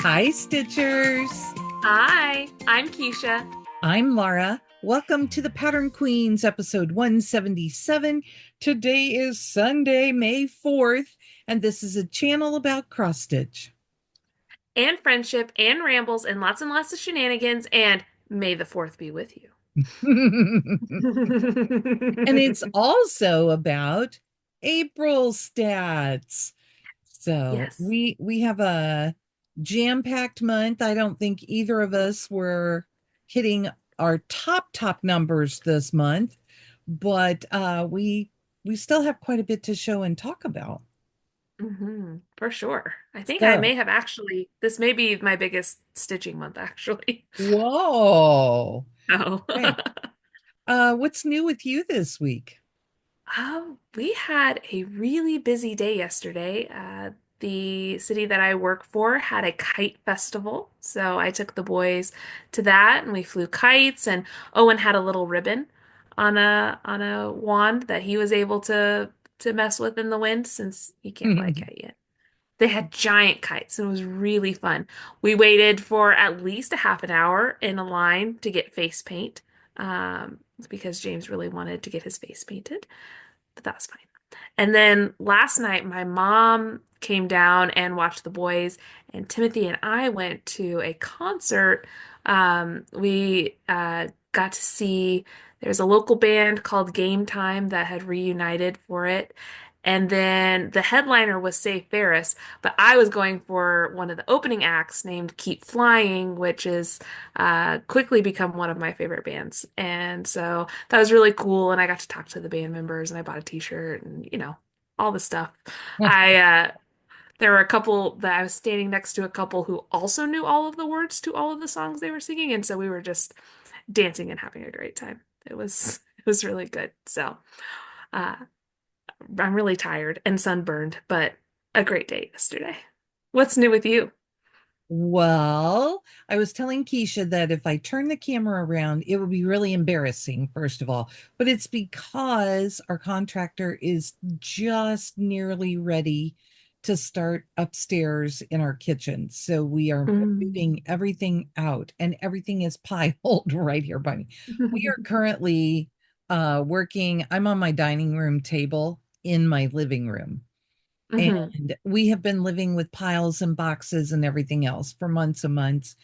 Hi, Stitchers. Hi, I'm Keisha. I'm Laura. Welcome to the Pattern Queens, episode 177. Today is Sunday, May 4th, and this is a channel about cross stitch. And friendship and rambles and lots of shenanigans and may the fourth be with you. And it's also about April stats. So Yes. we have a jam-packed month. I don't think either of us were hitting our top numbers this month, but we still have quite a bit to show and talk about. For sure. I think I So, may have actually, this may be my biggest stitching month, actually. whoa. Oh. Hey, what's new with you this week? We had a really busy day yesterday. The city that I work for had a kite festival, so I took the boys to that, and we flew kites. And Owen had a little ribbon on a wand that he was able to mess with in the wind since he can't fly a kite yet. They had giant kites, and it was really fun. We waited for at least a half an hour in a line to get face paint, because James really wanted to get his face painted, but that was fine. And then last night, my mom came down and watched the boys, and Timothy and I went to a concert. We got to see, there's a local band called Game Time that had reunited for it. And then the headliner was Say Ferris, but I was going for one of the opening acts named Keep Flying, which is quickly become one of my favorite bands. And so that was really cool. And I got to talk to the band members and I bought a t-shirt and, all the stuff. There were a couple that I was standing next to a couple who also knew all of the words to all of the songs they were singing. And so we were just dancing and having a great time. It was really good. So, uh, I'm really tired and sunburned, but a great day yesterday. What's new with you? Well, I was telling Keisha that if I turn the camera around, it would be really embarrassing, first of all. But it's because our contractor is just nearly ready to start upstairs in our kitchen. So we are Mm. moving everything out, and everything is piled right here by me. We are currently working. I'm on my dining room table in my living room. hmm And we have been living with piles and boxes and everything else for months and months.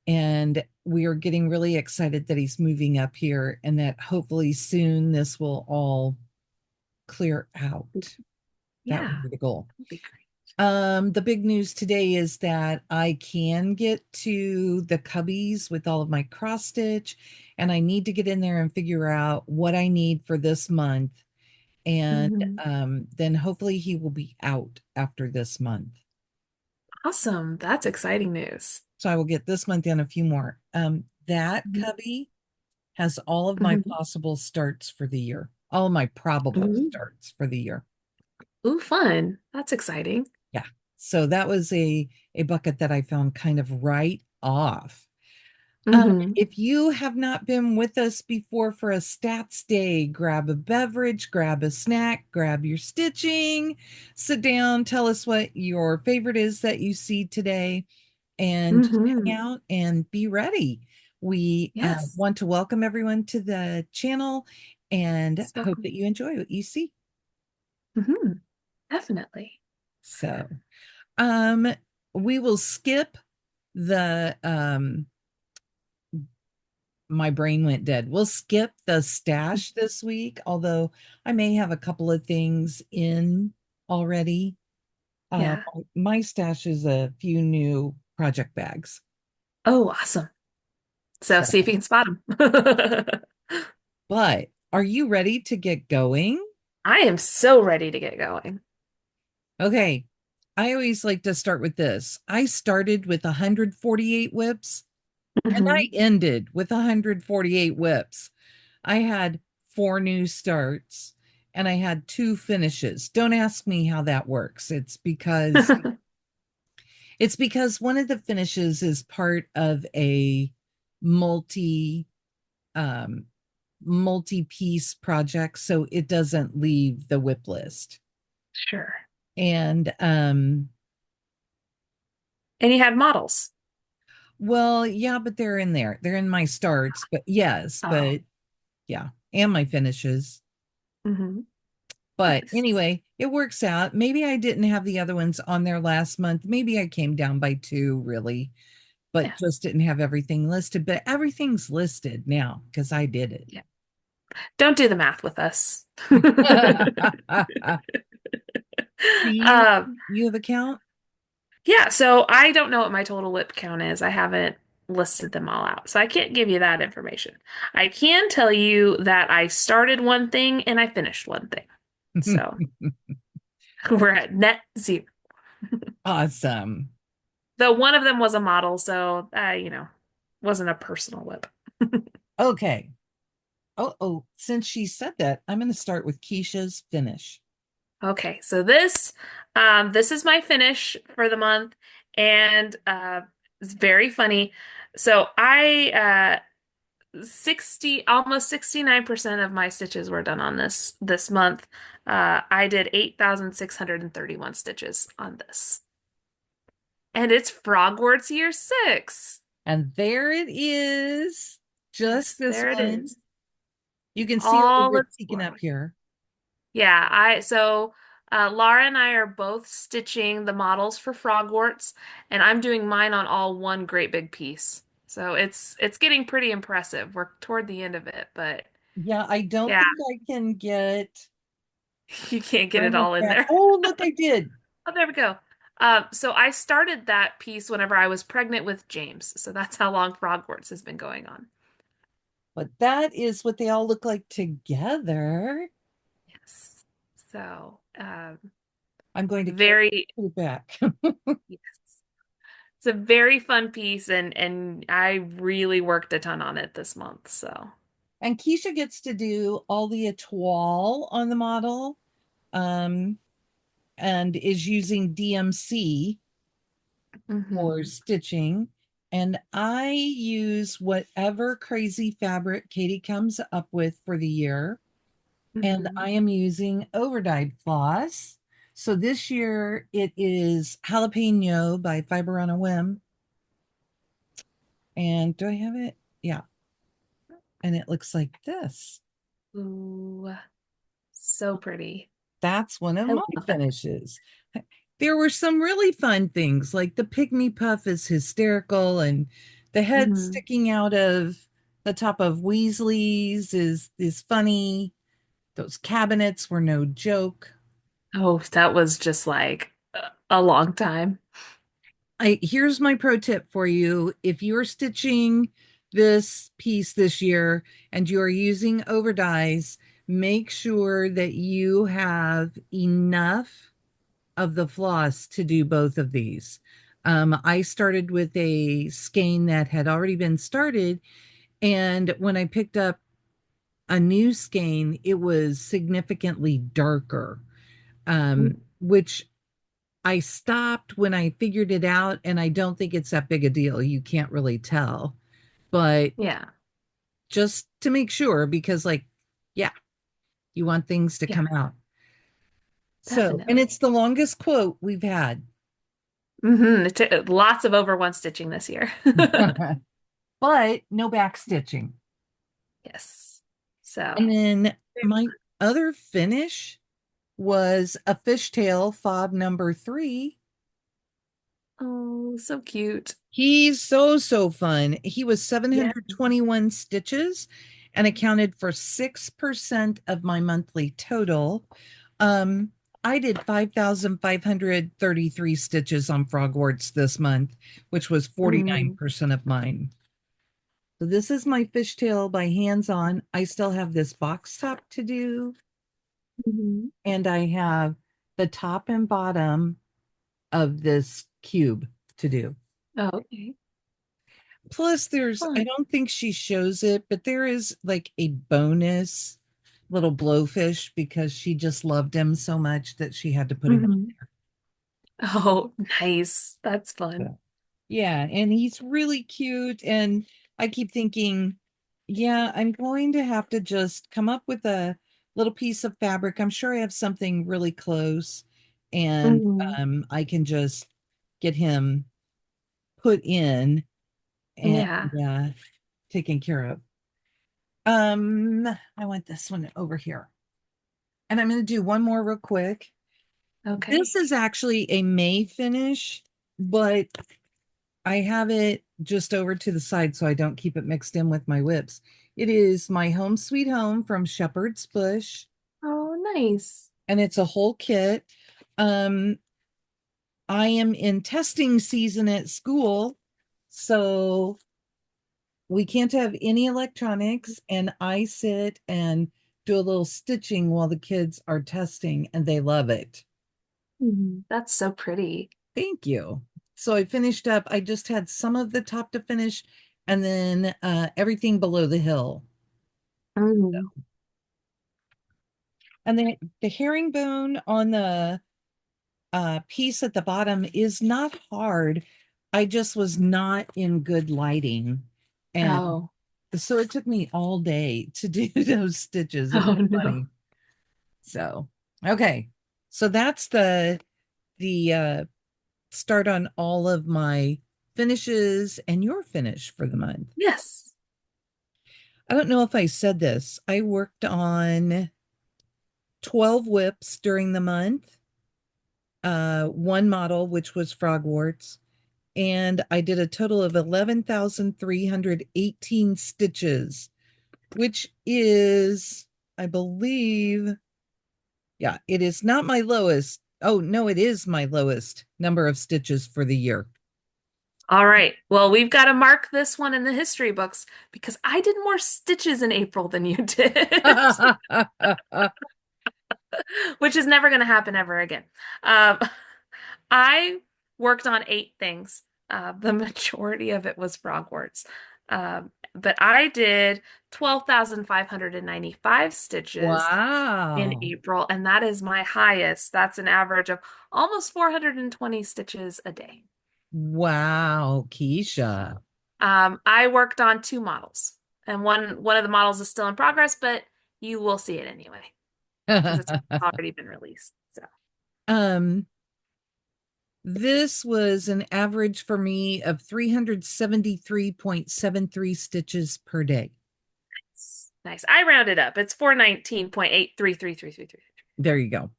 And we are getting really excited that he's moving up here and that hopefully soon this will all clear out. That would Yeah, be the goal. that'd be great. The big news today is that I can get to the cubbies with all of my cross stitch, and I need to get in there and figure out what I need for this month. And Mhm. then hopefully he will be out after this month. Awesome. That's exciting news. So I will get this month and a few more. That Mhm. cubby has all of my Mhm. possible starts for the year, all of my probable Ooh. starts for the year. Ooh, fun. That's exciting. Yeah. So that was a bucket that I found kind of right off. hmm If you have not been with us before for a stats day, grab a beverage, grab a snack, grab your stitching, sit down, tell us what your favorite is that you see today, and just hang hmm out and be ready. We Yes. want to welcome everyone to the channel and Stuck. hope that you enjoy what you see. Definitely. So, um, we will skip the my brain went dead. We'll skip the stash this week, although I may have a couple of things in already. Uh, Yeah. my stash is a few new project bags. Oh, awesome. So So, see if you can spot them. but are you ready to get going? I am so ready to get going. Okay. I always like to start with this. I started with 148 whips and I hmm ended with 148 whips. I had four new starts and I had two finishes. Don't ask me how that works. It's because one of the finishes is part of a multi um multi-piece project, so it doesn't leave the whip list. Sure. And And you had models. Well, yeah, but they're in there. They're in my starts, but yes, Oh, but yeah, and my finishes. hmm. But Nice. anyway, it works out. Maybe I didn't have the other ones on there last month. Maybe I came down by two, really, but Yeah. just didn't have everything listed. But everything's listed now because I did it. Yeah. Don't do the math with us. Do you Um, you have a count? yeah, so I don't know what my total lip count is. I haven't listed them all out. So I can't give you that information. I can tell you that I started one thing and I finished one thing. So we're at net zero. Awesome. Though one of them was a model, so wasn't a personal lip. Okay. Oh, since she said that, I'm going to start with Keisha's finish. Okay, so this is my finish for the month, and it's very funny. So I 60 almost 69% of my stitches were done on this month. I did 8,631 stitches on this. And it's Frogwarts year 6. And there it is. Just Yes, this there it one. is. You can see a little All bit its peeking up glory. here. Yeah, Laura and I are both stitching the models for Frogwarts, and I'm doing mine on all one great big piece. So it's getting pretty impressive. We're toward the end of it, but Yeah, I don't yeah, think I can get you can't get it bring it all in back. there. Oh, look, I did. Oh, there we go. So I started that piece whenever I was pregnant with James. So that's how long Frogwarts has been going on. But that is what they all look like together. Yes. So, I'm going to carefully very, put it back. yes. It's a very fun piece and I really worked a ton on it this month. So, And Keisha gets to do all the etoile on the model, um, and is using DMC for hmm. stitching. And I use whatever crazy fabric Katie comes up with for the year. And Hmm. I am using overdyed floss. So this year it is Jalapeno by Fiber on a Whim. And do I have it? Yeah. And it looks like this. Ooh, so pretty. That's one of I my love it. finishes. There were some really fun things, like the pygmy puff is hysterical, and the head Hmm. sticking out of the top of Weasley's is funny. Those cabinets were no joke. Oh, that was just like a long time. Here's my pro tip for you. If you're stitching this piece this year and you're using overdyes, make sure that you have enough of the floss to do both of these. I started with a skein that had already been started, and when I picked up a new skein, it was significantly darker, which I stopped when I figured it out, and I don't think it's that big a deal. You can't really tell, but Yeah, just to make sure, because, like, yeah, you want things to yeah, come out. So, and definitely. it's the longest quote we've had. Lots of over one stitching this year. But no back stitching. Yes. So, And then my other finish was a fishtail fob number 3. oh, so cute. He's so fun. He was Yeah. 721 stitches and accounted for 6% of my monthly total. Um, I did 5,533 stitches on Frogwarts this month, which was Mm-hmm. 49% of mine. So this is my fishtail by hands on. I still have this box top to do, and I have the top and bottom of this cube to do. Oh, okay. Plus, I Fun. don't think she shows it, but there is like a bonus little blowfish because she just loved him so much that she had to put him Hmm. Oh, nice. That's fun. in. Yeah, and he's really cute. And I keep thinking, yeah, I'm going to have to just come up with a little piece of fabric. I'm sure I have something really close, and Hmm. I can just get him. put in and Yeah. taken care of. I want this one over here. And I'm going to do one more real quick. This Okay. is actually a May finish, but I have it just over to the side so I don't keep it mixed in with my whips. It is my Home Sweet Home from Shepherd's Bush, Oh, nice. and it's a whole kit. Um, I am in testing season at school, so we can't have any electronics, and I sit and do a little stitching while the kids are testing, and they love it. Mhm. That's so pretty. Thank you. So I finished up, I just had some of the top to finish, and then everything below the hill. Mm. And then the herringbone on the piece at the bottom is not hard. I just was not in good lighting. And Oh, so it took me all day to do those stitches. It was oh no. funny. So, okay. So that's the start on all of my finishes and your finish for the month. Yes. I don't know if I said this. I worked on 12 whips during the month. One model, which was frogworts, and I did a total of 11,318 stitches, which is, I believe, yeah, it is not my lowest. Oh, no, it is my lowest number of stitches for the year. All right. Well, we've got to mark this one in the history books because I did more stitches in April than you did, which is never going to happen ever again. Um, I worked on 8 things. The majority of it was frogworts. But I did 12,595 stitches in Wow. April, and that is my highest. That's an average of almost 420 stitches a day. Wow, Keisha. I worked on 2 models, and one of the models is still in progress, but you will see it anyway because it's already been released. So um, this was an average for me of 373.73 stitches per day. it's nice. I rounded up. It's 419.833333. There you go.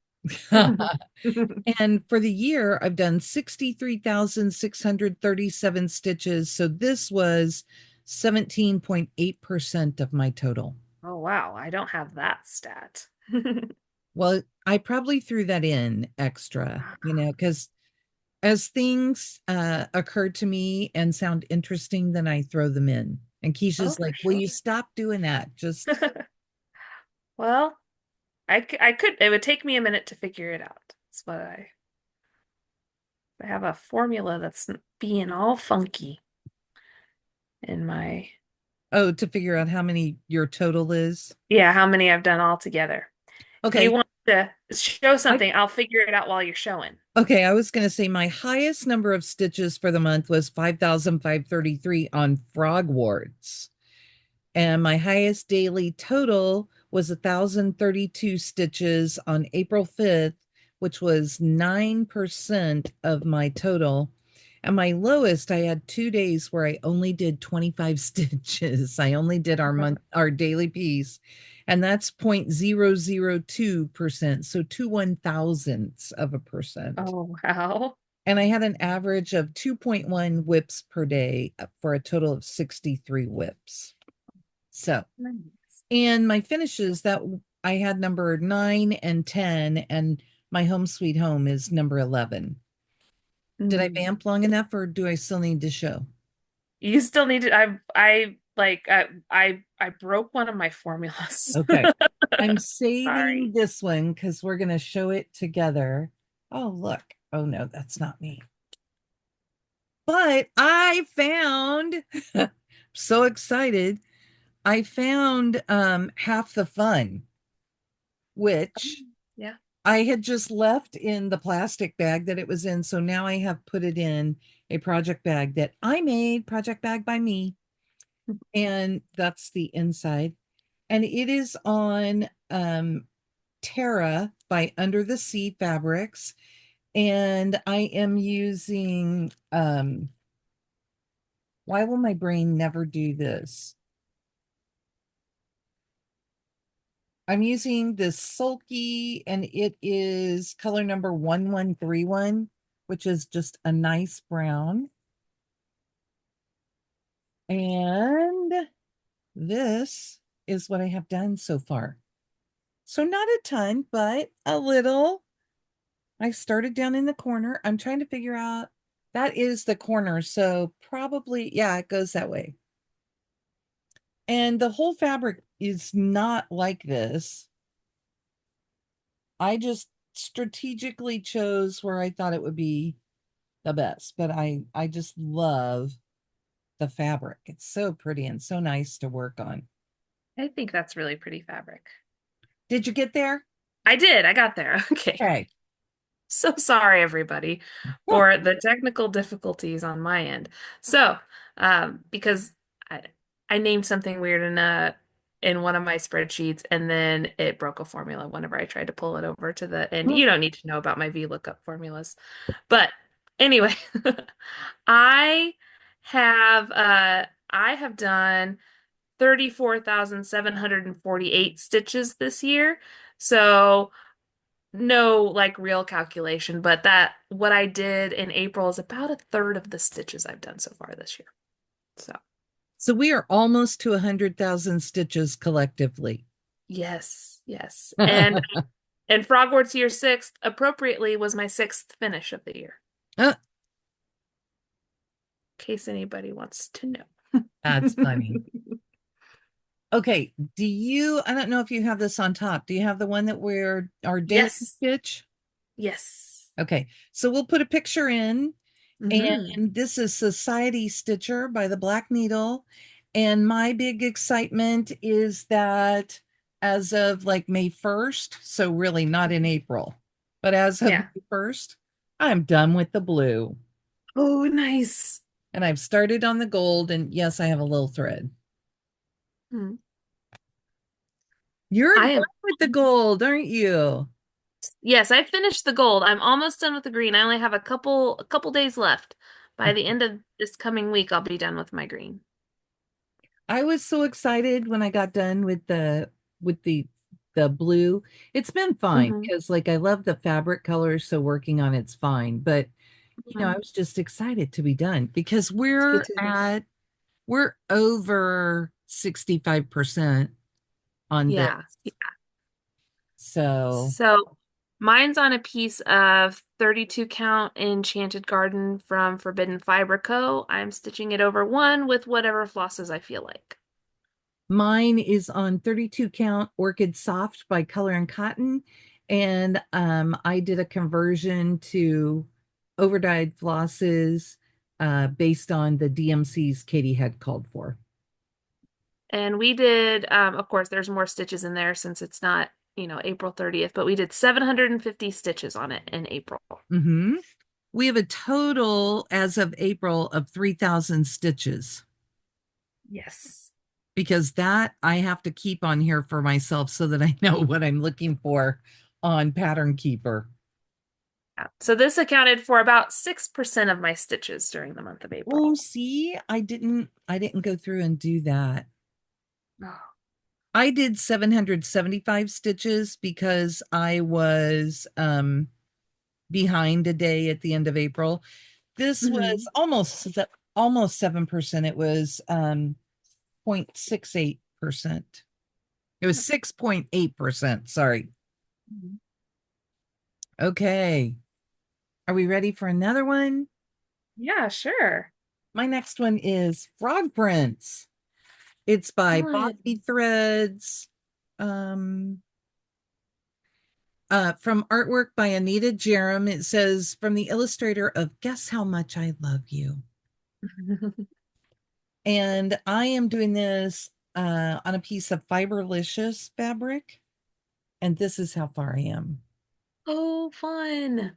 And for the year, I've done 63,637 stitches. So this was 17.8% of my total. Oh wow, I don't have that stat. Well, I probably threw that in extra, because as things occur to me and sound interesting, then I throw them in. And Oh, Keisha's for like, will sure. you stop doing that? Just, Well, I could, it would take me a minute to figure it out. That's what I have a formula that's being all funky in my, oh, to figure out how many your total is. yeah, how many I've done all together. If you Okay. want to show I something, I'll figure it out while you're showing. Okay, I was going to say my highest number of stitches for the month was 5,533 on frogworts. And my highest daily total was 1,032 stitches on April 5th, which was 9% of my total. And my lowest, I had 2 days where I only did 25 stitches. I only did our daily piece, and that's 0.002%. So 2/1000ths of a percent. Oh, wow. And I had an average of 2.1 whips per day for a total of 63 whips. So, Nice. and my finishes that I had number 9 and 10, and my home sweet home is number 11. Did I Mm. vamp long enough or do I still need to show? You still need to, I broke one of my formulas. Okay. I'm Sorry. saving this one because we're going to show it together. Oh, look. Oh, no, that's not me. But I found, so excited, I found half the fun, Oh, which yeah. I had just left in the plastic bag that it was in. So now I have put it in a project bag that I made, project bag by me. And that's the inside. And it is on Terra by Under the Sea Fabrics. And I am using Why will my brain never do this? I'm using this Sulky and it is color number 1131, which is just a nice brown. And this is what I have done so far. So not a ton, but a little. I started down in the corner. I'm trying to figure out that is the corner. So probably, yeah, it goes that way. And the whole fabric is not like this. I just strategically chose where I thought it would be the best, but I just love the fabric. It's so pretty and so nice to work on. I think that's really pretty fabric. Did you get there? I did. I got there. Okay. Okay. So sorry, everybody, for the technical difficulties on my end. So, because I, I named something weird in one of my spreadsheets, and then it broke a formula whenever I tried to pull it over to the end. You don't need to know about my VLOOKUP formulas, but anyway, I I have done 34,748 stitches this year. So no like real calculation, but that what I did in April is about a third of the stitches I've done so far this year. So, So we are almost to 100,000 stitches collectively. yes, yes. And Frogwarts Year 6 appropriately was my sixth finish of the year, Uh, in case anybody wants to that's know. funny. Okay, I don't know if you have this on top. Do you have the one that we're our daisy Yes. stitch? Yes. Okay, so we'll put a picture in, Hmm. and this is Society Stitcher by the Black Needle. And my big excitement is that as of like May 1st, so really not in April, but as of Yeah. May 1st, I'm done with the blue. Oh, nice. And I've started on the gold, and yes, I have a little thread. Hmm. You're I done am. with the gold, aren't you? Yes, I finished the gold. I'm almost done with the green. I only have a couple days left. By the end of this coming week, I'll be done with my green. I was so excited when I got done with with the blue. It's been fine Hmm. because like I love the fabric colors, so working on it's fine. But I Hmm. was just excited to be done because It's good to hear. we're over 65% on this. Yeah. So So mine's on a piece of 32 count Enchanted Garden from Forbidden Fiber Co. I'm stitching it over one with whatever flosses I feel like. mine is on 32 count Orchid Soft by Color and Cotton. And I did a conversion to overdyed flosses based on the DMCs Katie had called for. And we did, of course, there's more stitches in there since it's not, April 30th, but we did 750 stitches on it in April. Hmm. We have a total as of April of 3,000 stitches Yes. because that I have to keep on here for myself so that I know what I'm looking for on Pattern Keeper. Yeah. So this accounted for about 6% of my stitches during the month of Oh, April. see, I didn't go through and do that. Oh. I did 775 stitches because I was behind a day at the end of April. This was Hmm. almost 7%. It was 0.68%. It was 6.8%. Sorry. Okay. Are we ready for another one? Yeah, sure. My next one is Frog Prints. It's by Bossy Fun. Threads. Um, from artwork by Anita Jerem. It says, from the illustrator of Guess How Much I Love You. And I am doing this on a piece of Fiberlicious fabric. And this is how far I am. Oh, fun.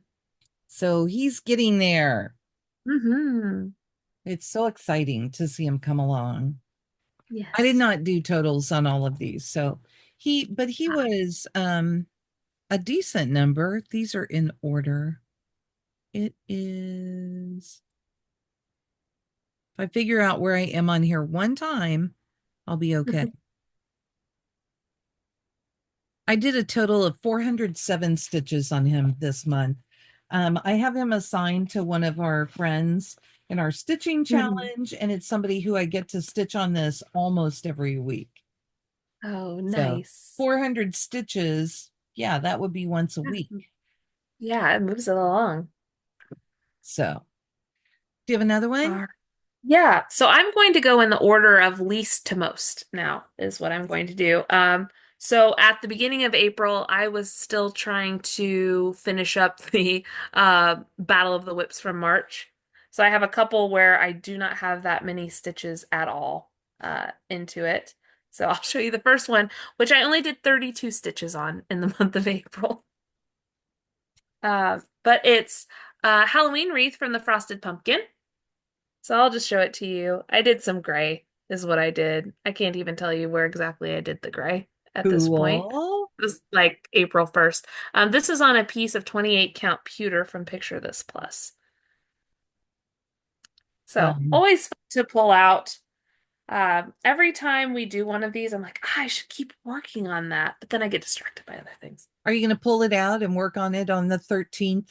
So he's getting there. Hmm. It's so exciting to see him come along. I did Yes. not do totals on all of these. So but he Ah. was a decent number. These are in order. It is If I figure out where I am on here one time, I'll be okay. I did a total of 407 stitches on him this month. I have him assigned to one of our friends in our stitching Mhm. challenge, and it's somebody who I get to stitch on this almost every week. Oh, So nice. 400 stitches, yeah, that would be once a week. Yeah, yeah, it moves it along. So, do you have another one? Yeah, so I'm going to go in the order of least to most now, is what I'm going to do. So at the beginning of April, I was still trying to finish up the Battle of the Whips from March. So I have a couple where I do not have that many stitches at all into it. So I'll show you the first one, which I only did 32 stitches on in the month of April. But it's a Halloween wreath from the Frosted Pumpkin. So I'll just show it to you. I did some gray, is what I did. I can't even tell you where exactly I did the gray at this point. Cool. It was like April 1st. This is on a piece of 28 count pewter from Picture This Plus. So Um, always fun to pull out. Every time we do one of these, I'm like, "Ah, I should keep working on that. But then I get distracted by other things. are you going to pull it out and work on it on the 13th?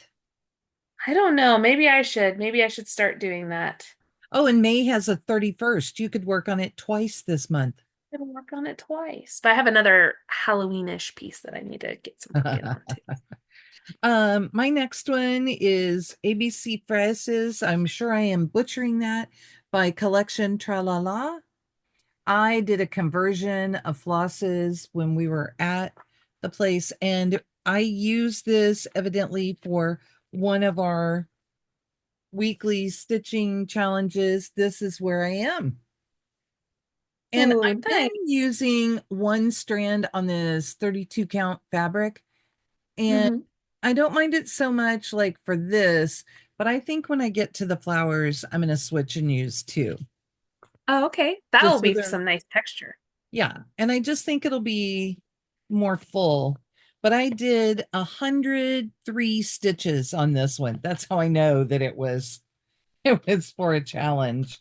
I don't know. Maybe I should. Maybe I should start doing that. Oh, and May has a 31st. You could work on it twice this month. I'm gonna work on it twice. But I have another Halloweenish piece that I need to get some working on too. My next one is ABC Fresses. I'm sure I am butchering that by Collection Tralala. I did a conversion of flosses when we were at the place, and I used this evidently for one of our weekly stitching challenges. This is where I am. And Oh, I've been nice. using one strand on this 32 count fabric, and Hmm. I don't mind it so much like for this, but I think when I get to the flowers, I'm going to switch and use two. Oh, okay. That Just will so be they're, some nice texture. yeah. And I just think it'll be more full. But I did 103 stitches on this one. That's how I know that it was it was for a challenge.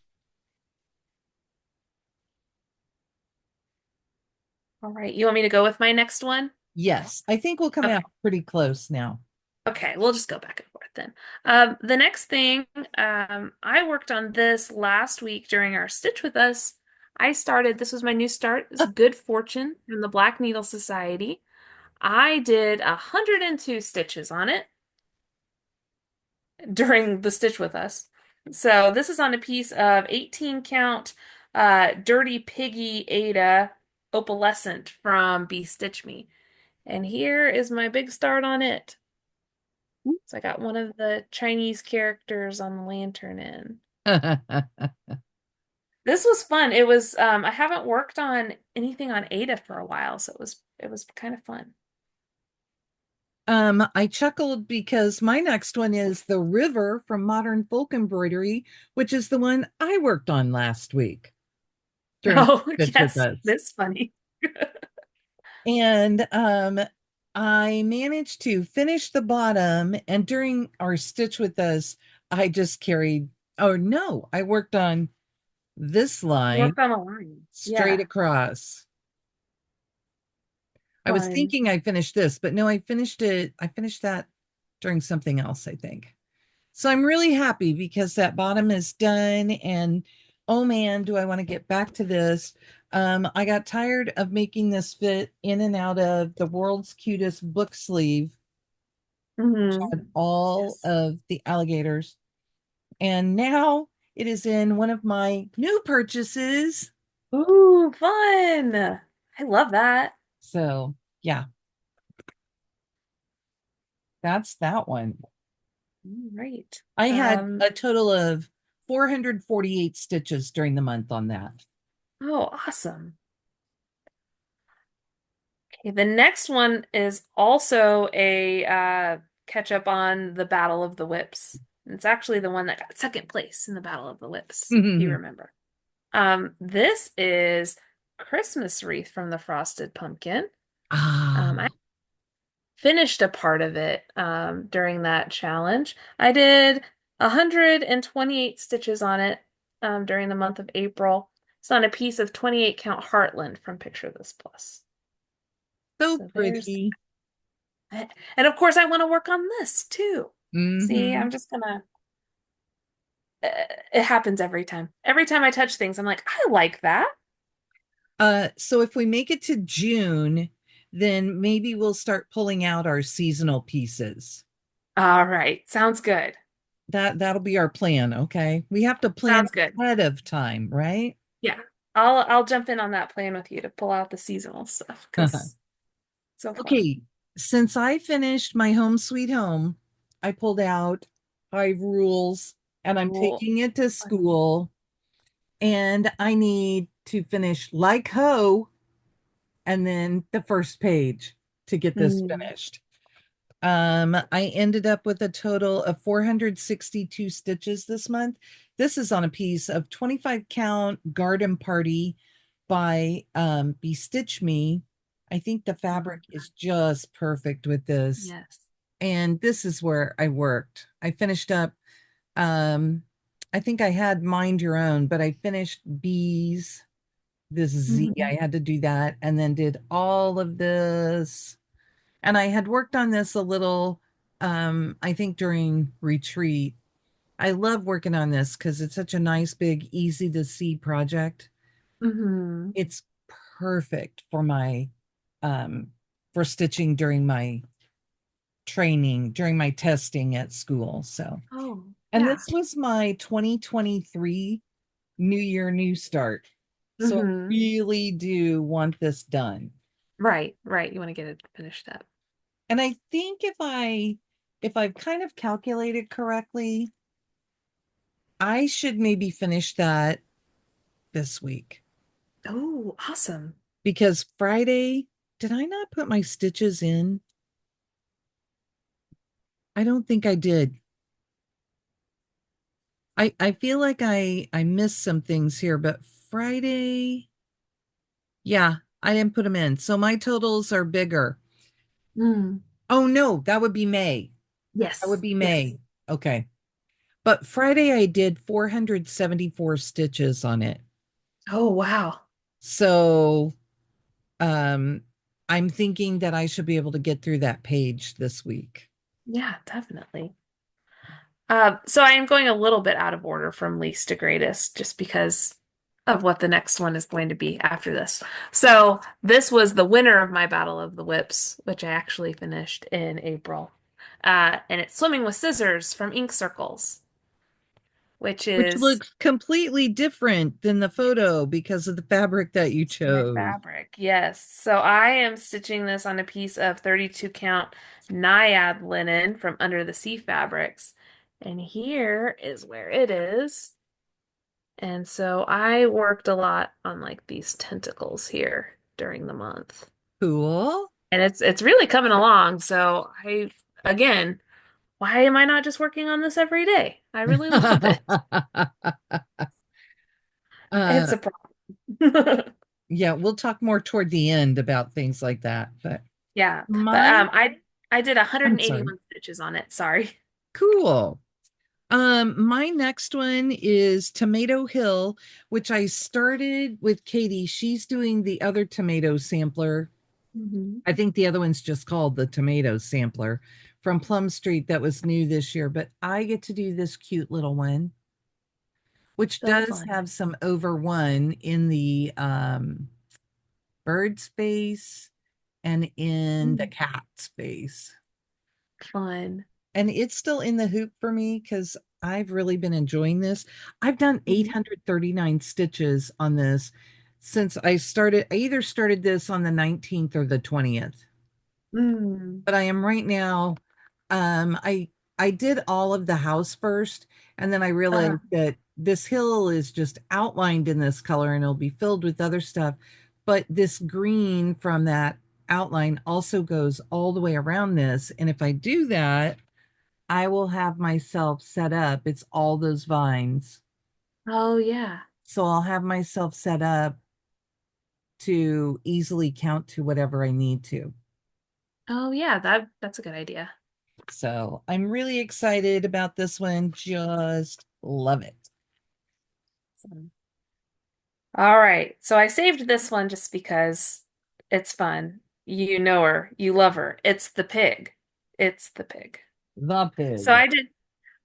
All right. You want me to go with my next one? Yes, I think we'll come Okay. out pretty close now. Okay. We'll just go back and forth then. The next thing, I worked on this last week during our Stitch with Us. This was my new start. This is Good Fortune from the Black Needle Society. I did 102 stitches on it during the Stitch with Us. So this is on a piece of 18 count Dirty Piggy Ada Opalescent from Be Stitch Me. And here is my big start on it. So I got one of the Chinese characters on the lantern in. This was fun. It was I haven't worked on anything on Ada for a while, so it was kind of fun. I chuckled because my next one is The River from Modern Folk Embroidery, which is the one I worked on last week during Oh, Stitch with yes, Us. that's funny. And I managed to finish the bottom, and during our Stitch with Us, I just carried, oh no, I worked on this You line worked on a line. straight Yeah, across. I was fun. thinking I finished this, but no, I finished it. I finished that during something else, I think. So I'm really happy because that bottom is done. And oh man, do I want to get back to this? I got tired of making this fit in and out of the world's cutest book sleeve, Hmm. had all Yes. of the alligators. And now it is in one of my new purchases. Ooh, fun. I love that. So yeah, that's that one. All right. I had a total of 448 stitches during the month on that. Oh, awesome. Okay, the next one is also a catch up on the Battle of the Whips. It's actually the one that got second place in the Battle of the Whips, if you remember. This is Christmas wreath from the Frosted Pumpkin. I Ah, finished a part of it during that challenge. I did 128 stitches on it. during the month of April. It's on a piece of 28 count Heartland from Picture This Plus. So So there's pretty. that. And of course, I want to work on this too. See, Hmm. I'm just gonna, it happens every time. Every time I touch things, I'm like, I like that. So if we make it to June, then maybe we'll start pulling out our seasonal pieces. All right. Sounds good. That'll be our plan, okay? We have to plan Sounds good. ahead of time, right? Yeah. I'll jump in on that plan with you to pull out the seasonal stuff because it's so fun. Okay, since I finished my home sweet home, I pulled out 5 rules and I'm Cool. taking it to school and I need to finish like ho and then the first page to get this Mm. finished. I ended up with a total of 462 stitches this month. This is on a piece of 25 count Garden Party by Bestitch Me. I think the fabric is just perfect with this. Yes. And this is where I worked. I finished up, um, I think I had Mind Your Own, but I finished Bees, this Z. Mhm. I had to do that and then did all of this. And I had worked on this a little, I think during retreat. I love working on this because it's such a nice, big, easy to see project. Mhm. It's perfect for my, um, for stitching during my training, during my testing at school. So, Oh, and yeah. this was my 2023 New Year, New Start. So I Mhm. really do want this done. Right, right. You want to get it finished up. And I think if I've kind of calculated correctly, I should maybe finish that this week Oh, awesome. because Friday, did I not put my stitches in? I don't think I did. I feel like I missed some things here, but Friday, yeah, I didn't put them in. So my totals are bigger. Mm. Oh no, that would be May. That would Yes. be Yes. May. Okay. But Friday I did 474 stitches on it. Oh, wow. So um I'm thinking that I should be able to get through that page this week. Yeah, definitely. So I am going a little bit out of order from least to greatest just because of what the next one is going to be after this. So this was the winner of my Battle of the Whips, which I actually finished in April. And it's Swimming with Scissors from Ink Circles, which Which is looks completely different than the photo because of the fabric that you my chose. fabric. Yes. So I am stitching this on a piece of 32 count Naiad linen from Under the Sea Fabrics. And here is where it is. And so I worked a lot on like these tentacles here during the month. Cool. And it's really coming along. So I again, why am I not just working on this every day? I really love it. It's uh a problem. yeah, we'll talk more toward the end about things like that. But Yeah. But my I did I'm sorry. 181 stitches on it. Sorry. Cool. My next one is Tomato Hill, which I started with Katie. She's doing the other tomato sampler. Hmm. I think the other one's just called the tomato sampler from Plum Street that was new this year, but I get to do this cute little one, which So does fun. have some over one in the bird space and in the Mm, cat space. fun. And it's still in the hoop for me because I've really been enjoying this. I've done Mhm. 839 stitches on this since I started. I either started this on the 19th or the 20th, Mm. but I am right now. I did all of the house first, and then I Uh, realized that this hill is just outlined in this color and it'll be filled with other stuff. But this green from that outline also goes all the way around this. And if I do that, I will have myself set up. It's all those vines. oh yeah. So I'll have myself set up to easily count to whatever I need to. Oh yeah, that's a good idea. So I'm really excited about this one. Just love it. Awesome. All right. So I saved this one just because it's fun. You know her, you love her. It's the pig. It's the pig. The So pig.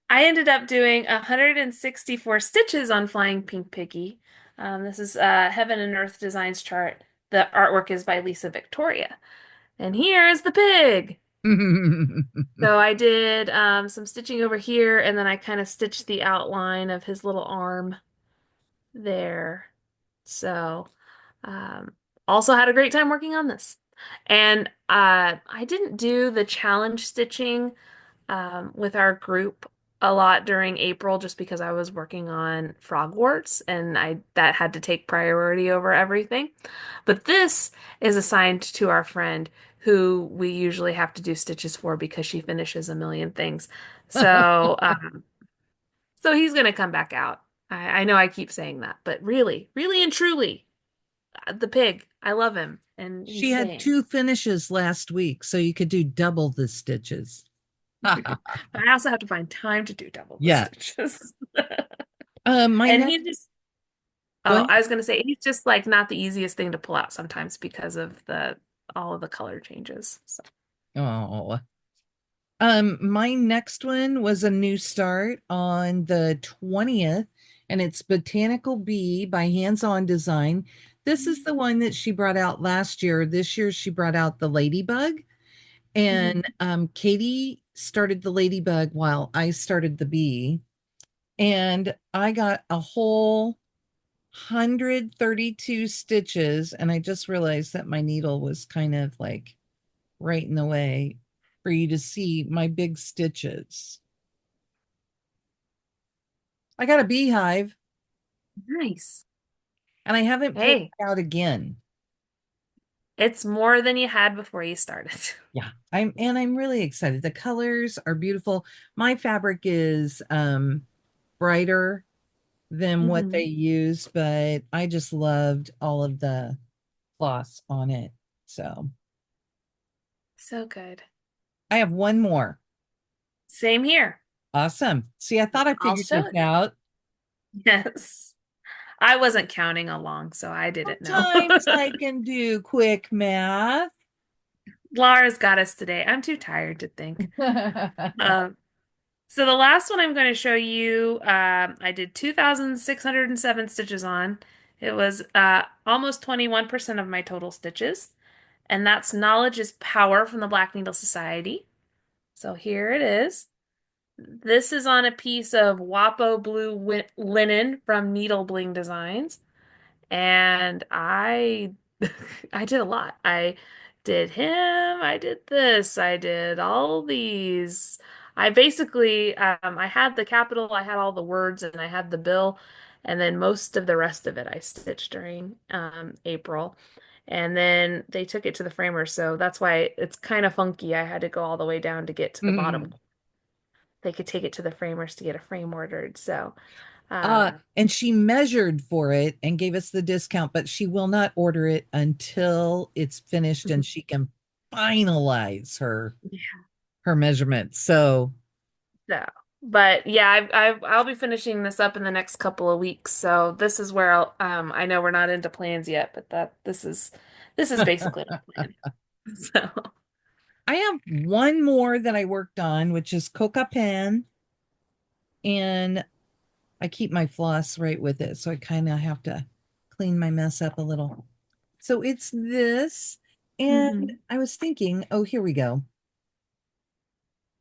I ended up doing 164 stitches on Flying Pink Piggy. This is Heaven and Earth Designs chart. The artwork is by Lisa Victoria. And here is the pig. So I did some stitching over here, and then I kind of stitched the outline of his little arm there. So, um, also had a great time working on this. And I didn't do the challenge stitching with our group a lot during April just because I was working on frogworts and I that had to take priority over everything. But this is assigned to our friend who we usually have to do stitches for because she finishes a million things. So, so he's gonna come back out. I know I keep saying that, but really, really and truly, the pig, I love him and She he's had staying. two finishes last week, so you could do double the stitches. But I also have to find time to do double the Yeah. stitches. My And next, he's just go Oh, ahead. I was gonna say he's just like not the easiest thing to pull out sometimes because of the all of the color changes. So. Oh, my next one was a new start on the 20th, and it's Botanical Bee by Hands On Design. This is the one that she brought out last year. This year she brought out the ladybug, and Mhm. Katie started the ladybug while I started the bee, and I got a whole 132 stitches, and I just realized that my needle was kind of like right in the way for you to see my big stitches. I got a beehive Nice. and I haven't pulled Hey, it out again. it's more than you had before you started. Yeah, I'm really excited. The colors are beautiful. My fabric is brighter than what they Hmm. use, but I just loved all of the floss on it. So So good. I have one more. Same here. Awesome. See, I thought I I'll figured show this it. out. Yes. I wasn't counting along, so I didn't know. Sometimes I can do quick math. Laura's got us today. I'm too tired to think. Um, So the last one I'm going to show you, I did 2,607 stitches on. It was almost 21% of my total stitches. And that's Knowledge is Power from the Black Needle Society. So here it is. This is on a piece of Wapo blue linen from Needle Bling Designs. And I I did a lot. I did him, I did this, I did all these. I basically I had the capital, I had all the words, and I had the bill, and then most of the rest of it I stitched during April. And then they took it to the framer, so that's why it's kind of funky. I had to go all the way down to get to the bottom. Mhm. They could take it to the framers to get a frame ordered. So, And she measured for it and gave us the discount, but she will not order it until it's finished and she can finalize her measurements. So, So, but yeah, I'll be finishing this up in the next couple of weeks. So this is where I know we're not into plans yet, but that this is basically my plan. So, I have one more that I worked on, which is Coca Pen, and I keep my floss right with it, so I kind of have to clean my mess up a little. So it's this, and hmm. I was thinking, oh, here we go.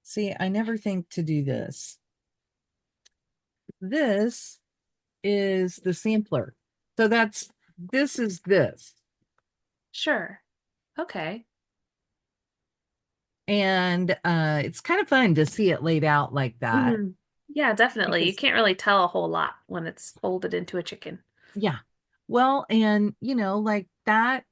See, I never think to do this. This is the sampler. So this is this. Sure. Okay. And it's kind of fun to see it laid out like that Hmm. Yeah, definitely. You because, can't really tell a whole lot when it's folded into a chicken. yeah. Well, and like that,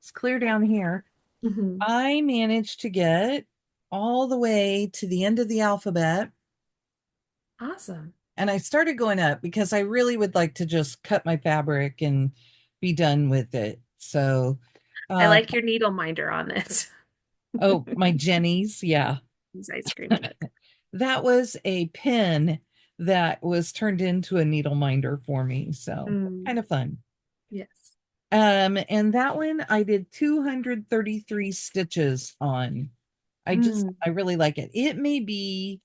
it's clear down here. Hmm. I managed to get all the way to the end of the alphabet, Awesome. and I started going up because I really would like to just cut my fabric and be done with it. So, I uh, like your needle minder on it. oh, my Jenny's, yeah. He's ice creaming it. That was a pin that was turned into a needle minder for me. So Mm, kind of fun. yes. And that one I did 233 stitches on. Mm, I really like it. It may be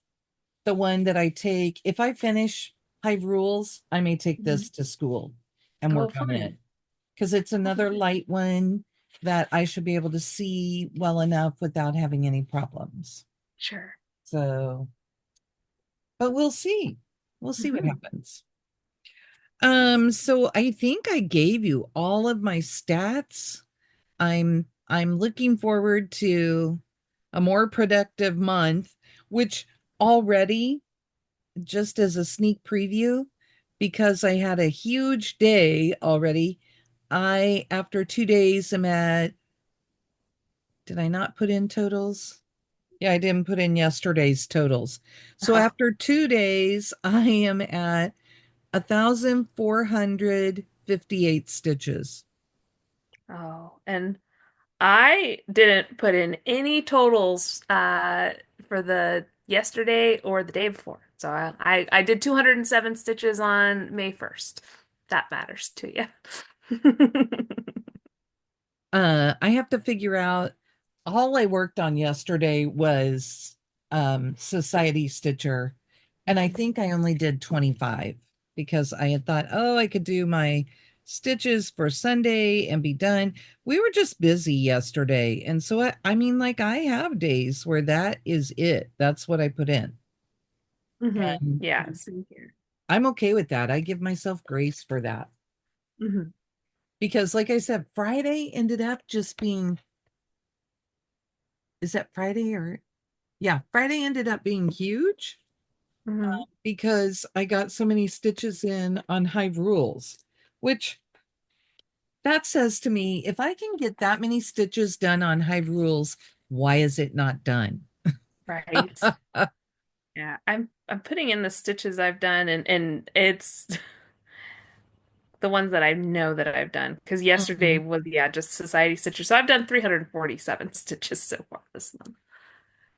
the one that I take if I finish Hive Rules, I may take mhm. this to school and Oh, work on it fun. because it's Oh, another good. light one that I should be able to see well enough without having any problems. Sure. So, but we'll see. We'll see what Hmm. happens. So I think I gave you all of my stats. I'm looking forward to a more productive month, which already, just as a sneak preview, because I had a huge day already, I after 2 days am at, did I not put in totals? Yeah, I didn't put in yesterday's totals. So Oh, after 2 days, I am at 1,458 stitches. oh, and I didn't put in any totals for the yesterday or the day before. So I did 207 stitches on May 1st. That matters to you. I have to figure out, all I worked on yesterday was Society Stitcher, and I think I only did 25 because I had thought, oh, I could do my stitches for Sunday and be done. We were just busy yesterday, and so I mean, like, I have days where that is it. That's what I put in. And Yeah, same here. I'm okay with that. I give myself grace for that Hmm. because, like I said, Friday ended up just being, is that Friday or, yeah, Friday ended up being huge Hmm. because I got so many stitches in on Hive Rules, which that says to me, if I can get that many stitches done on Hive Rules, why is it not done? Right. Yeah, I'm putting in the stitches I've done and it's the ones that I know that I've done because yesterday Mhm. was yeah, just society stitches. So I've done 347 stitches so far this month.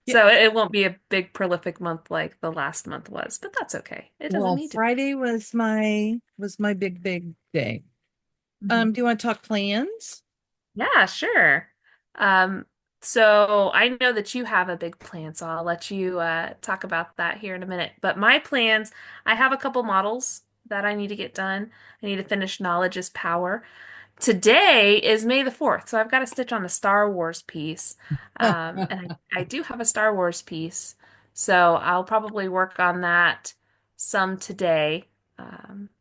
Yeah, So it won't be a big prolific month like the last month was, but that's okay. It doesn't well, need to be. Friday was my big day. Mhm. Do you want to talk plans? Yeah, sure. Um, so I know that you have a big plan, so I'll let you talk about that here in a minute. But my plans, I have a couple models that I need to get done. I need to finish Knowledge is Power. Today is May the 4th, so I've got to stitch on a Star Wars piece. And I do have a Star Wars piece, so I'll probably work on that some today.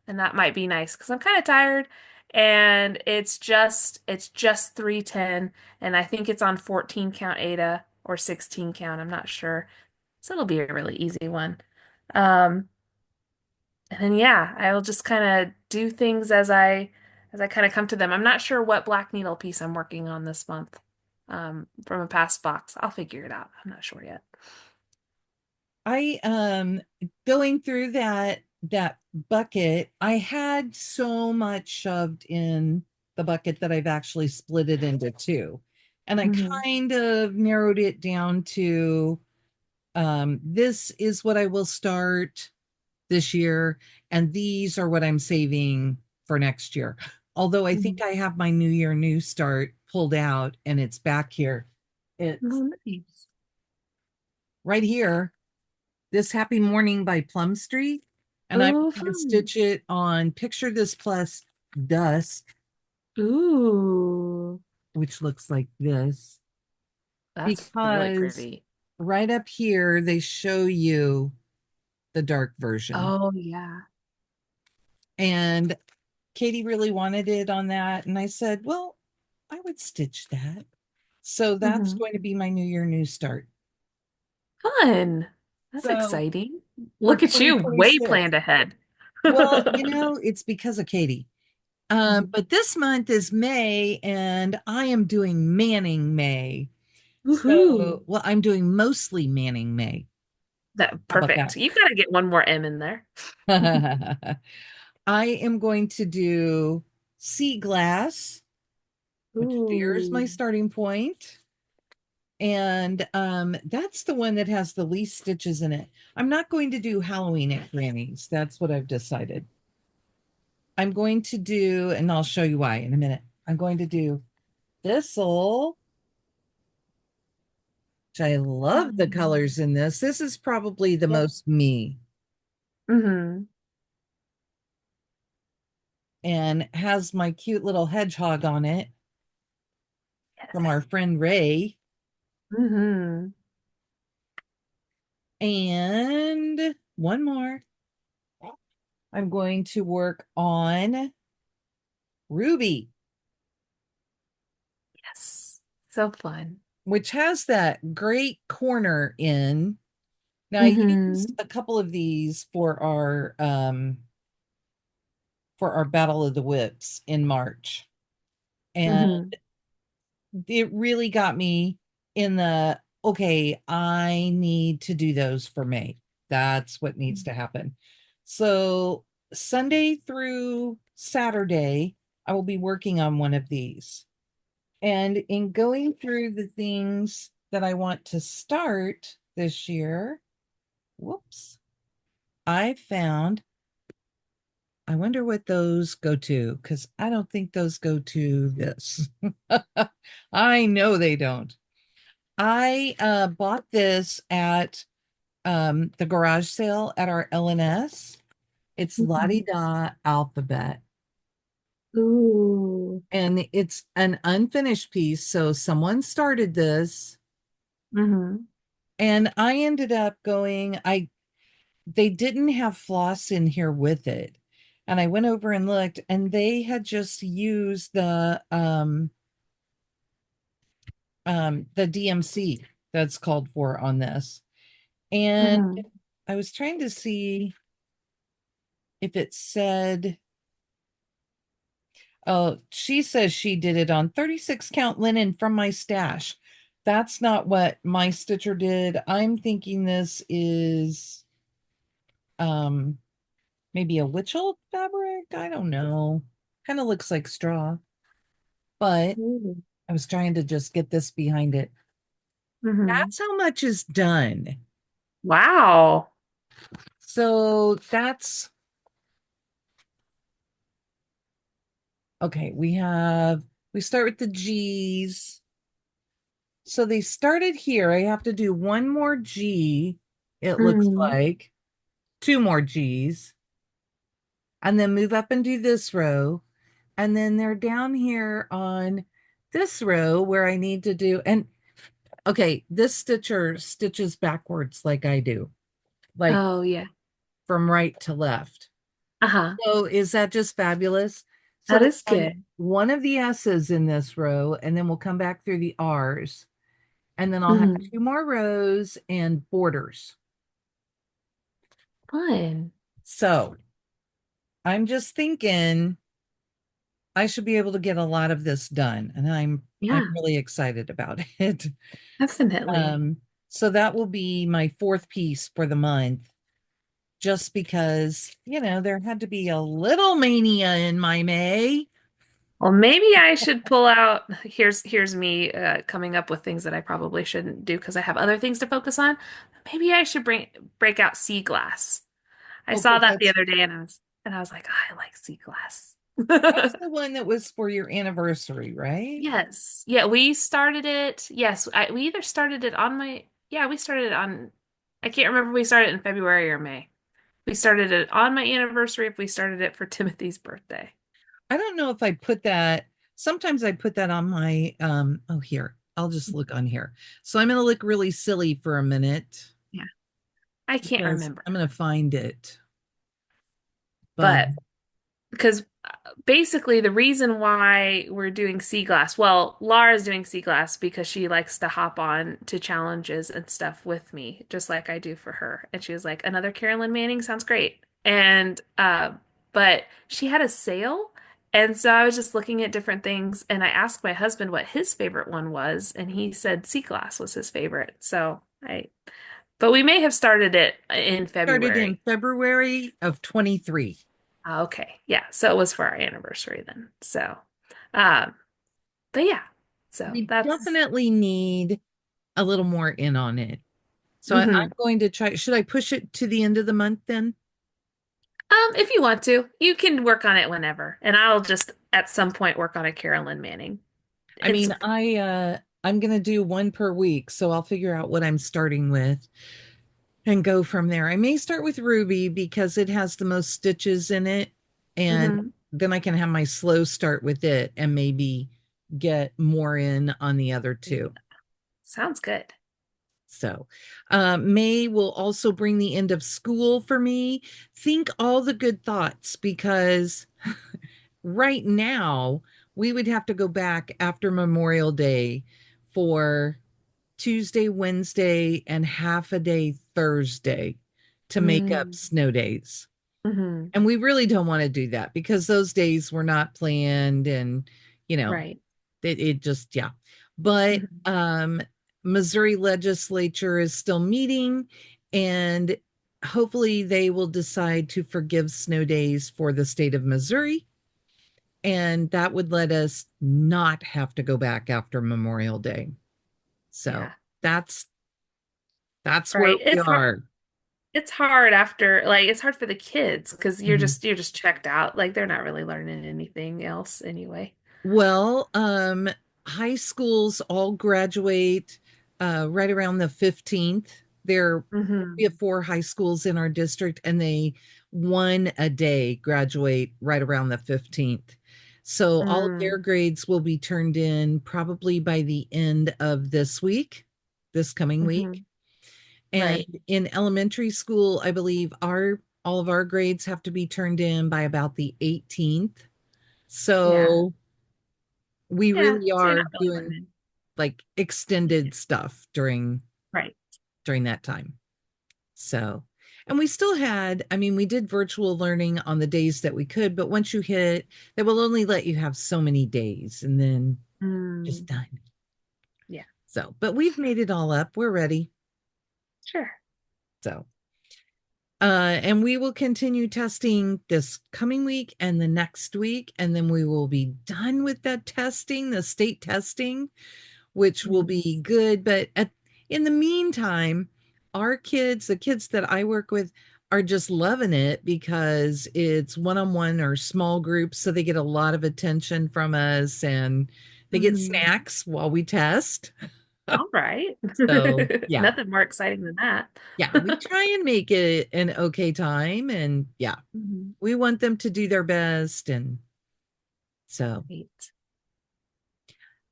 And that might be nice because I'm kind of tired and it's just 310 and I think it's on 14 count Ada or 16 count, I'm not sure. So it'll be a really easy one. Um, and then yeah, I'll just kind of do things as I kind of come to them. I'm not sure what black needle piece I'm working on this month. From a past box. I'll figure it out. I'm not sure yet. I going through that bucket, I had so much shoved in the bucket that I've actually split it into two. And I Hmm. kind of narrowed it down to this is what I will start this year, and these are what I'm saving for next year. Although I think Hmm. I have my New Year New Start pulled out and it's back here. It's Oh, nice. right here, This Happy Morning by Plum Street. And I'm Oh, going to fun. stitch it on Picture This Plus Dusk, Ooh, which looks like this, that's really because pretty. right up here they show you the dark version. Oh, yeah. And Katie really wanted it on that. And I said, well, I would stitch that. So that's Hmm. going to be my New Year New Start. Fun. That's So exciting. for Look at you, way 2026. planned ahead. Well, it's because of Katie. Mhm. But this month is May, and I am doing Manning May. Woohoo. I'm doing mostly Manning May. That How about perfect. You got to get one more M in there. that? I am going to do Sea Glass, which there's my Ooh. starting point. And that's the one that has the least stitches in it. I'm not going to do Halloween at Granny's. That's what I've decided. I'm going to do, and I'll show you why in a minute. I'm going to do thistle, which I love the Um, colors in this. This is probably the yeah. most me, Mm-hmm. and has my cute little hedgehog on it from our Yes. friend Ray. Mm-hmm. And one more. I'm going to work on Ruby, Yes. So fun. which has that great corner in. Now I used Mm-hmm. a couple of these for our Battle of the Whips in March. And Mm-hmm. it really got me in the okay, I need to do those for May. That's what needs to happen. So Sunday through Saturday, I will be working on one of these. And in going through the things that I want to start this year, whoops, I found, I wonder what those go to, because I don't think those go to this. I know they don't. I bought this at the garage sale at our LNS. It's Mm-hmm. La-di-da alphabet, Ooh. and it's an unfinished piece. So someone started this, Mm-hmm. and I ended up going, they didn't have floss in here with it. And I went over and looked, and they had just used the DMC that's called for on this. And Mm-hmm. I was trying to see if it said, oh, she says she did it on 36 count linen from my stash. That's not what my stitcher did. I'm thinking this is um maybe a witchel fabric. I don't know. Kind of looks like straw, but Ooh. I was trying to just get this behind it. Mm-hmm. That's how much is done. Wow. So that's okay. We start with the G's. So they started here. I have to do one more G, it looks Mm-hmm. like, two more G's, and then move up and do this row. And then they're down here on this row where I need to do, and okay, this stitcher stitches backwards like I do, like Oh, yeah. from right to left. Uh-huh. So is that just fabulous? So That we'll is have good. one of the S's in this row, and then we'll come back through the R's, and then I'll have Mm-hmm. two more rows and borders. Fun. So I'm just thinking I should be able to get a lot of this done, and I'm Yeah, really excited about it. definitely. Um, so that will be my fourth piece for the month, just because, there had to be a little mania in my May. Well, maybe I should pull out. Here's me coming up with things that I probably shouldn't do because I have other things to focus on. Maybe I should break out sea glass. I Oh, saw because that the other day and I was like, I like sea glass. that's the one that was for your anniversary, right? Yes. Yeah, we started it. Yes, we either started it on my, yeah, we started it on, I can't remember if we started it in February or May. We started it on my anniversary if we started it for Timothy's birthday. I don't know if I put that. Sometimes I put that on my oh, here. I'll just look on here. So I'm going to look really silly for a minute Yeah, I can't because remember. I'm going to find it. But But because basically the reason why we're doing sea glass, well, Laura's doing sea glass because she likes to hop on to challenges and stuff with me, just like I do for her. And she was like, another Carolyn Manning sounds great. And but she had a sale. And so I was just looking at different things and I asked my husband what his favorite one was, and he said sea glass was his favorite. But we may have started it in started in February. February of 23. Okay. Yeah. So it was for our anniversary then. Um, but yeah. So We that's definitely need a little more in on it. So I'm Hmm. going to try. Should I push it to the end of the month then? If you want to, you can work on it whenever, and I'll just at some point work on a Carolyn Manning. I It's mean, I'm gonna do one per week, so I'll figure out what I'm starting with and go from there. I may start with Ruby because it has the most stitches in it, and hmm then I can have my slow start with it and maybe get more in on the other two. Sounds good. So, May will also bring the end of school for me. Think all the good thoughts because right now we would have to go back after Memorial Day for Tuesday, Wednesday, and half a day Thursday to make up Mm. snow days. Hmm. And we really don't want to do that because those days were not planned and, you know, Right. it just, yeah. But Hmm. Missouri legislature is still meeting and hopefully they will decide to forgive snow days for the state of Missouri. And that would let us not have to go back after Memorial Day. So Yeah. that's that's where Right. we are. It's hard after like it's hard for the kids because Mhm. you're just checked out. Like they're not really learning anything else anyway. Well, high schools all graduate right around the 15th. We Hmm. have four high schools in our district, and they one a day graduate right around the 15th. So all of their Mm. grades will be turned in probably by the end of this week, this coming week. Hmm. And Right. in elementary school, I believe our all of our grades have to be turned in by about the 18th. Yeah. So we Yeah. really So you're are not really doing learning. like extended stuff Right. during that time. So, and we still had, I mean, we did virtual learning on the days that we could, but once you hit, they will only let you have so many days and then just Mm. done. Yeah. So, but we've made it all up. We're ready. Sure. So, and we will continue testing this coming week and the next week, and then we will be done with that testing, the state testing, which will be Yes. good. But in the meantime, our kids, the kids that I work with, are just loving it because it's one on one or small groups. So they get a lot of attention from us and they get Hmm. snacks while we test. All right. So, yeah, Nothing more exciting than that. yeah, we try and make it an okay time. And yeah, Hmm. we want them to do their best. And so, Great.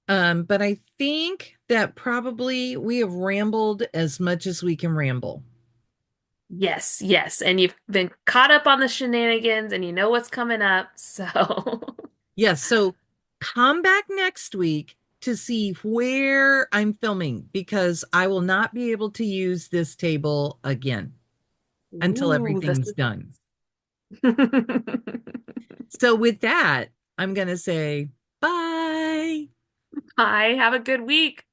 but I think that probably we have rambled as much as we can ramble. Yes, yes. And you've been caught up on the shenanigans and you know what's coming up. So, Yes, so come back next week to see where I'm filming because I will not be able to use this table again until ooh, the everything's done. suspense. So, with that, I'm going to say bye. Hi, have a good week.